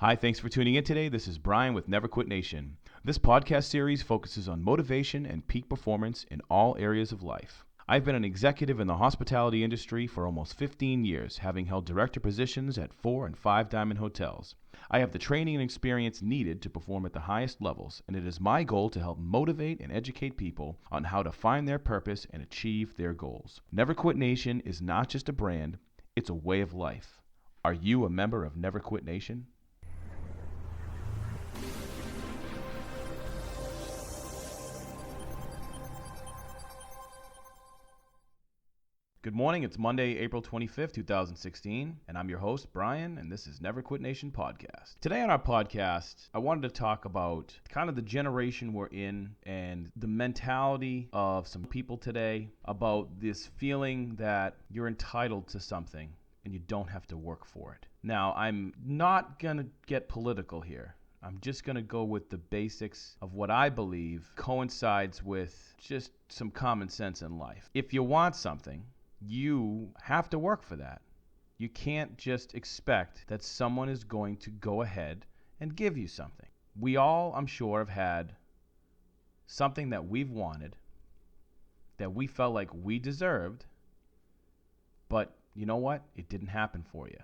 Hi, thanks for tuning in today. This is Brian with NeverQuitNation. This podcast series focuses on motivation and peak performance in all areas of life. I've been an executive in the hospitality industry for almost 15 years, having held director positions at 4 and 5 diamond hotels. I have the training and experience needed to perform at the highest levels, and it is my goal to help motivate and educate people on how to find their purpose and achieve their goals. NeverQuitNation is not just a brand, it's a way of life. Are you a member of NeverQuitNation? Good morning. It's Monday, April 25th, 2016, and I'm your host, Brian, and this is Never Quit Nation podcast. Today on our podcast, I wanted to talk about kind of the generation we're in and the mentality of some people today about this feeling that you're entitled to something and you don't have to work for it. Now, I'm not going to get political here. I'm just going to go with the basics of what I believe coincides with just some common sense in life. If you want something, you have to work for that. You can't just expect that someone is going to go ahead and give you something. We all, I'm sure, have had something that we've wanted, that we felt like we deserved, but you know what? It didn't happen for you.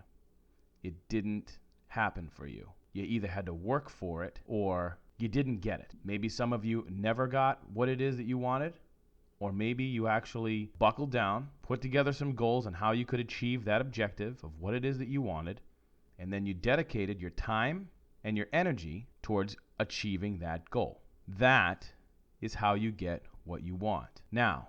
It didn't happen for you. You either had to work for it or you didn't get it. Maybe some of you never got what it is that you wanted. Or maybe you actually buckled down, put together some goals on how you could achieve that objective of what it is that you wanted, and then you dedicated your time and your energy towards achieving that goal. That is how you get what you want. Now,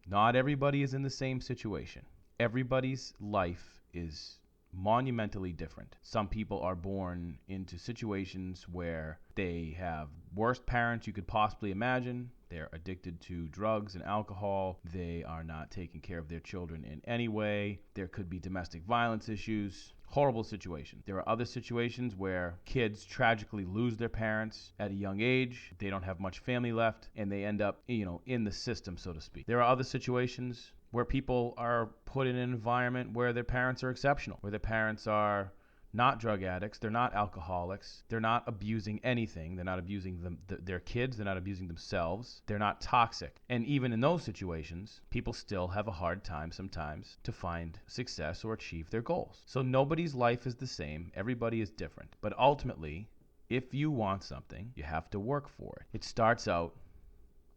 not everybody is in the same situation. Everybody's life is monumentally different. Some people are born into situations where they have worst parents you could possibly imagine. They're addicted to drugs and alcohol. They are not taking care of their children in any way. There could be domestic violence issues. Horrible situation. There are other situations where kids tragically lose their parents at a young age. They don't have much family left, and they end up, in the system, so to speak. There are other situations where people are put in an environment where their parents are exceptional, where their parents are not drug addicts, they're not alcoholics, they're not abusing anything, they're not abusing their kids, they're not abusing themselves, they're not toxic. And even in those situations, people still have a hard time sometimes to find success or achieve their goals. So nobody's life is the same, everybody is different. But ultimately, if you want something, you have to work for it. It starts out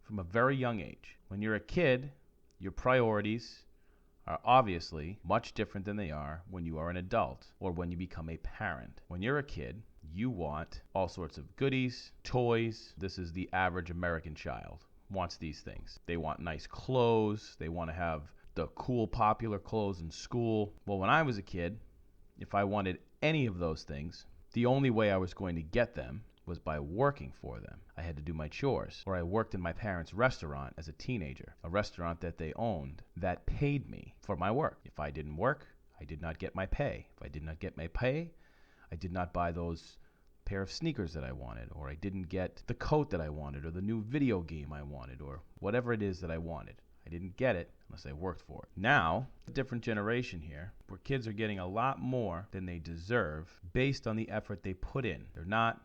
from a very young age. When you're a kid, your priorities are obviously much different than they are when you are an adult or when you become a parent. When you're a kid, you want all sorts of goodies, toys. This is the average American child wants these things. They want nice clothes. They want to have the cool, popular clothes in school. Well, when I was a kid, if I wanted any of those things, the only way I was going to get them was by working for them. I had to do my chores, or I worked in my parents' restaurant as a teenager, a restaurant that they owned that paid me for my work. If I didn't work, I did not get my pay. If I did not get my pay, I did not buy those pair of sneakers that I wanted, or I didn't get the coat that I wanted, or the new video game I wanted, or whatever it is that I wanted. I didn't get it unless I worked for it. Now, a different generation here, where kids are getting a lot more than they deserve based on the effort they put in. They're not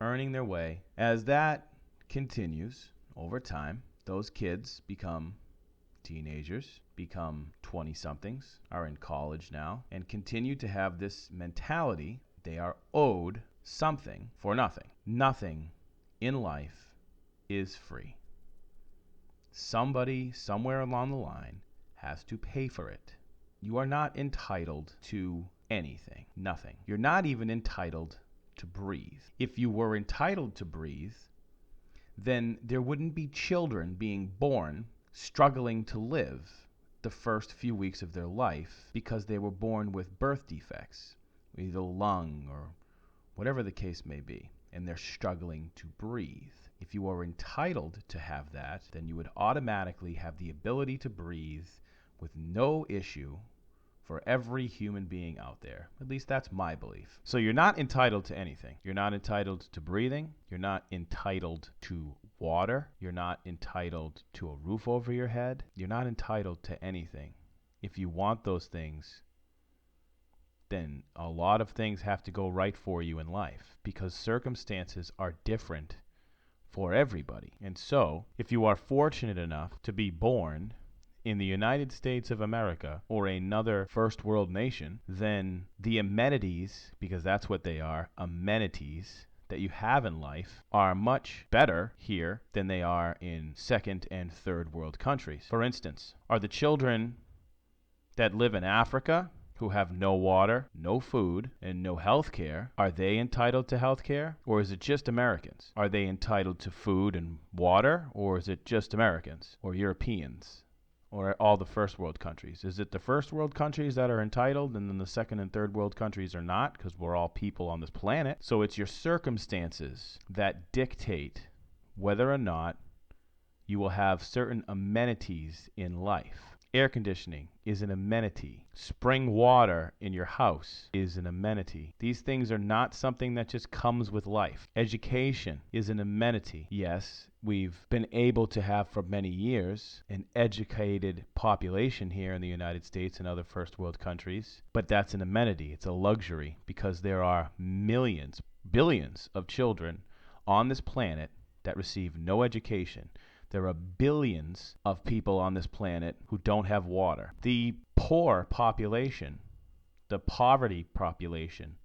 earning their way. As that continues over time, those kids become teenagers, become 20-somethings, are in college now, and continue to have this mentality they are owed something for nothing. Nothing in life is free. Somebody, somewhere along the line, has to pay for it. You are not entitled to anything. Nothing. You're not even entitled to breathe. If you were entitled to breathe, then there wouldn't be children being born struggling to live the first few weeks of their life because they were born with birth defects, either lung or whatever the case may be, and they're struggling to breathe. If you are entitled to have that, then you would automatically have the ability to breathe with no issue for every human being out there. At least that's my belief. So you're not entitled to anything. You're not entitled to breathing. You're not entitled to water. You're not entitled to a roof over your head. You're not entitled to anything. If you want those things, then a lot of things have to go right for you in life because circumstances are different for everybody. And so, if you are fortunate enough to be born in the United States of America or another first world nation, then the amenities, because that's what they are, amenities that you have in life are much better here than they are in second and third world countries. For instance, are the children that live in Africa who have no water, no food, and no health care, are they entitled to health care? Or is it just Americans? Are they entitled to food and water? Or is it just Americans or Europeans? Or all the first world countries? Is it the first world countries that are entitled and then the second and third world countries are not because we're all people on this planet? So it's your circumstances that dictate whether or not you will have certain amenities in life. Air conditioning is an amenity. Spring water in your house is an amenity. These things are not something that just comes with life. Education is an amenity. Yes, we've been able to have for many years an educated population here in the United States and other first world countries, but that's an amenity. It's a luxury because there are millions, billions of children on this planet that receive no education. There are billions of people on this planet who don't have water. The poor population, the poverty population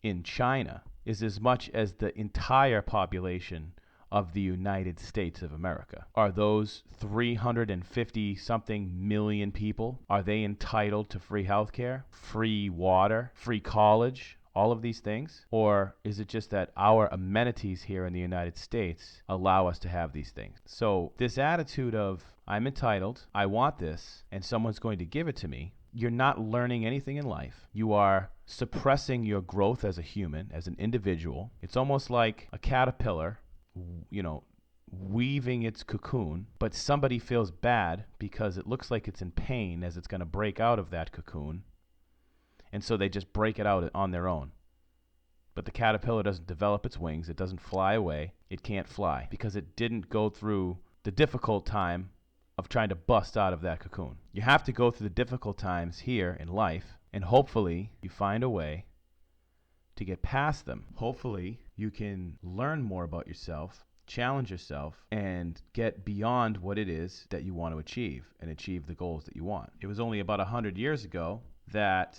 in China is as much as the entire population of the United States of America. Are those 350 something million people, are they entitled to free healthcare, free water, free college? All of these things? Or is it just that our amenities here in the United States allow us to have these things? So this attitude of, I'm entitled, I want this, and someone's going to give it to me, you're not learning anything in life. You are suppressing your growth as a human, as an individual. It's almost like a caterpillar, weaving its cocoon, but somebody feels bad because it looks like it's in pain as it's going to break out of that cocoon. And so they just break it out on their own. But the caterpillar doesn't develop its wings. It doesn't fly away. It can't fly because it didn't go through the difficult time of trying to bust out of that cocoon. You have to go through the difficult times here in life, and hopefully you find a way to get past them. Hopefully you can learn more about yourself, challenge yourself, and get beyond what it is that you want to achieve and achieve the goals that you want. It was only about 100 years ago that,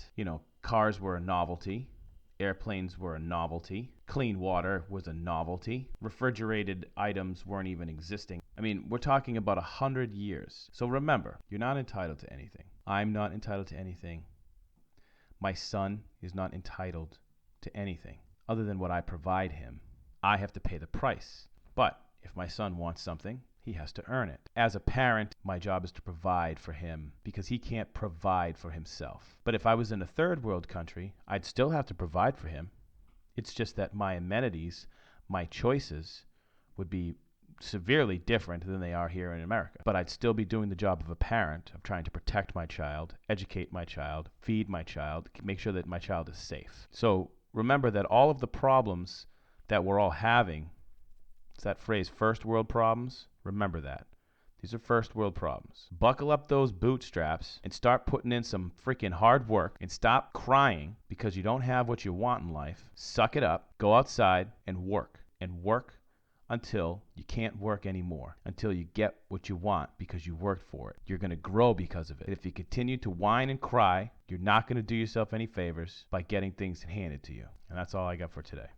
cars were a novelty, airplanes were a novelty, clean water was a novelty, refrigerated items weren't even existing. I mean, we're talking about 100 years. So remember, you're not entitled to anything. I'm not entitled to anything. My son is not entitled to anything other than what I provide him. I have to pay the price. But if my son wants something, he has to earn it. As a parent, my job is to provide for him because he can't provide for himself. But if I was in a third world country, I'd still have to provide for him. It's just that my amenities, my choices would be severely different than they are here in America. But I'd still be doing the job of a parent, of trying to protect my child, educate my child, feed my child, make sure that my child is safe. So remember that all of the problems that we're all having, it's that phrase, first world problems. Remember that. These are first world problems. Buckle up those bootstraps and start putting in some freaking hard work and stop crying because you don't have what you want in life. Suck it up. Go outside and work until you can't work anymore, until you get what you want because you worked for it. You're going to grow because of it. If you continue to whine and cry, you're not going to do yourself any favors by getting things handed to you. And that's all I got for today.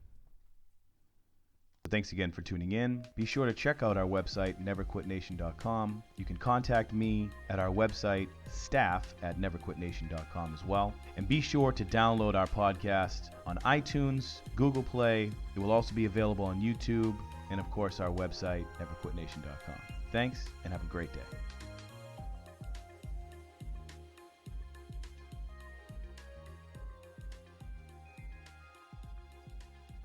Thanks again for tuning in. Be sure to check out our website, NeverQuitNation.com. You can contact me at our website, staff@NeverQuitNation.com as well. And be sure to download our podcast on iTunes, Google Play. It will also be available on YouTube and, of course, our website, NeverQuitNation.com. Thanks, and have a great day.